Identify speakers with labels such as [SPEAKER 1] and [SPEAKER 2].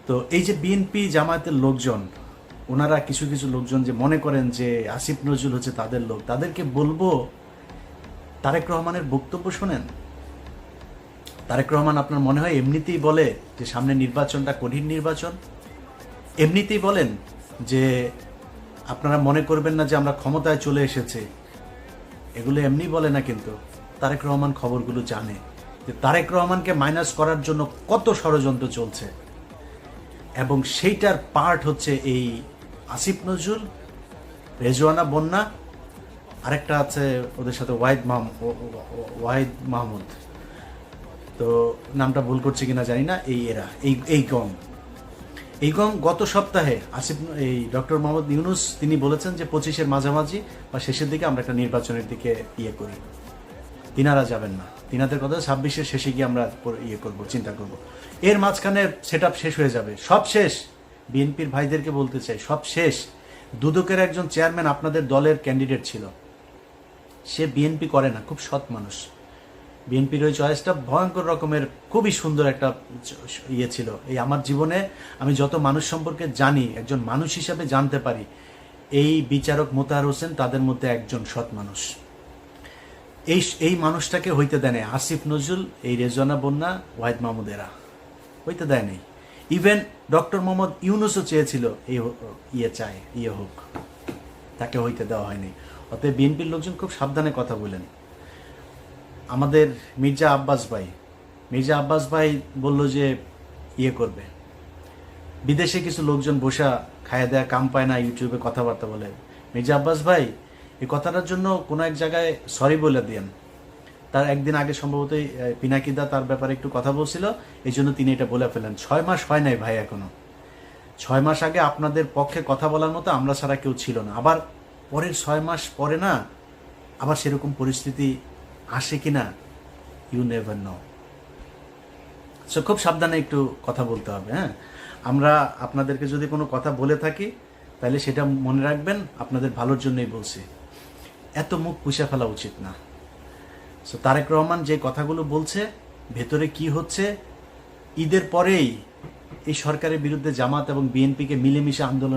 [SPEAKER 1] তো এই যে বিএনপি জামায়াতের লোকজন, ওনারা কিছু কিছু লোকজন যে মনে করেন যে আসিফ নজরুল হচ্ছে তাদের লোক, তাদেরকে বলবো তারেক রহমানের বক্তব্য শোনেন। তারেক রহমান আপনার মনে হয় এমনিতেই বলে যে সামনে নির্বাচনটা কঠিন নির্বাচন, এমনিতেই বলেন যে আপনারা মনে করবেন না যে আমরা ক্ষমতায় চলে এসেছে, এগুলো এমনি বলে না। কিন্তু তারেক রহমান খবরগুলো জানে যে তারেক রহমানকে মাইনাস করার জন্য কত ষড়যন্ত্র চলছে, এবং সেইটার পার্ট হচ্ছে এই আসিফ নজরুল, রেজওয়ানা বন্যা, আরেকটা আছে ওদের সাথে ওয়াহিদ মাহমুদ, তো নামটা ভুল করছে কিনা জানি না। এই গং গত সপ্তাহে এই ডক্টর মোহাম্মদ ইউনূস তিনি বলেছেন যে 25-এর মাঝামাঝি বা শেষের দিকে আমরা একটা নির্বাচনের দিকে করি। তিনারা যাবেন না, তিনাদের কথা 26-এর শেষে গিয়ে আমরা চিন্তা করব। এর মাঝখানে সেট শেষ হয়ে যাবে, সব শেষ। বিএনপির ভাইদেরকে বলতে চাই, সব শেষ। দুদকের একজন চেয়ারম্যান আপনাদের দলের ক্যান্ডিডেট ছিল, সে বিএনপি করে না, খুব সৎ মানুষ। বিএনপির ওই চয়েসটা ভয়ঙ্কর রকমের খুবই সুন্দর একটা ছিল। এই আমার জীবনে আমি যত মানুষ সম্পর্কে জানি, একজন মানুষ হিসাবে জানতে পারি, এই বিচারক মোতাহার হোসেন তাদের মধ্যে একজন সৎ মানুষ। এই মানুষটাকে হইতে দেয় নাই আসিফ নজরুল, এই রেজওয়ানা বন্যা, ওয়াহিদ মাহমুদ, এরা হইতে দেয় নাই। ইভেন ডক্টর মোহাম্মদ ইউনূসও চেয়েছিল হোক, তাকে হইতে দেওয়া হয়নি। অতএব বিএনপির লোকজন খুব সাবধানে কথা বলেন। আমাদের মির্জা আব্বাস ভাই বলল যে করবে। বিদেশে কিছু লোকজন বসা খায়া দেয়া কাম পায় না, ইউটিউবে কথাবার্তা বলে। মির্জা আব্বাস ভাই এই কথাটার জন্য কোনো এক জায়গায় সরি বলে দিয়েন। তার একদিন আগে সম্ভবত পিনাকিদা তার ব্যাপারে একটু কথা বলছিল, এই জন্য তিনি এটা বলে ফেলেন। 6 মাস হয় নাই ভাই, এখনো 6 মাস আগে আপনাদের পক্ষে কথা বলার মতো আমরা ছাড়া কেউ ছিল না। আবার পরের 6 মাস পরে না আবার সেরকম পরিস্থিতি আসে কিনা, ইউ নেভার নো। সো খুব সাবধানে একটু কথা বলতে হবে। হ্যাঁ, আমরা আপনাদেরকে যদি কোনো কথা বলে থাকি তাহলে সেটা মনে রাখবেন আপনাদের ভালোর জন্যই বলছি, এত মুখ পুষে ফেলা উচিত না। সো তারেক রহমান যে কথাগুলো বলছে, ভেতরে কি হচ্ছে, ঈদের পরেই এই সরকারের বিরুদ্ধে জামাত এবং বিএনপিকে মিলেমিশে আন্দোলন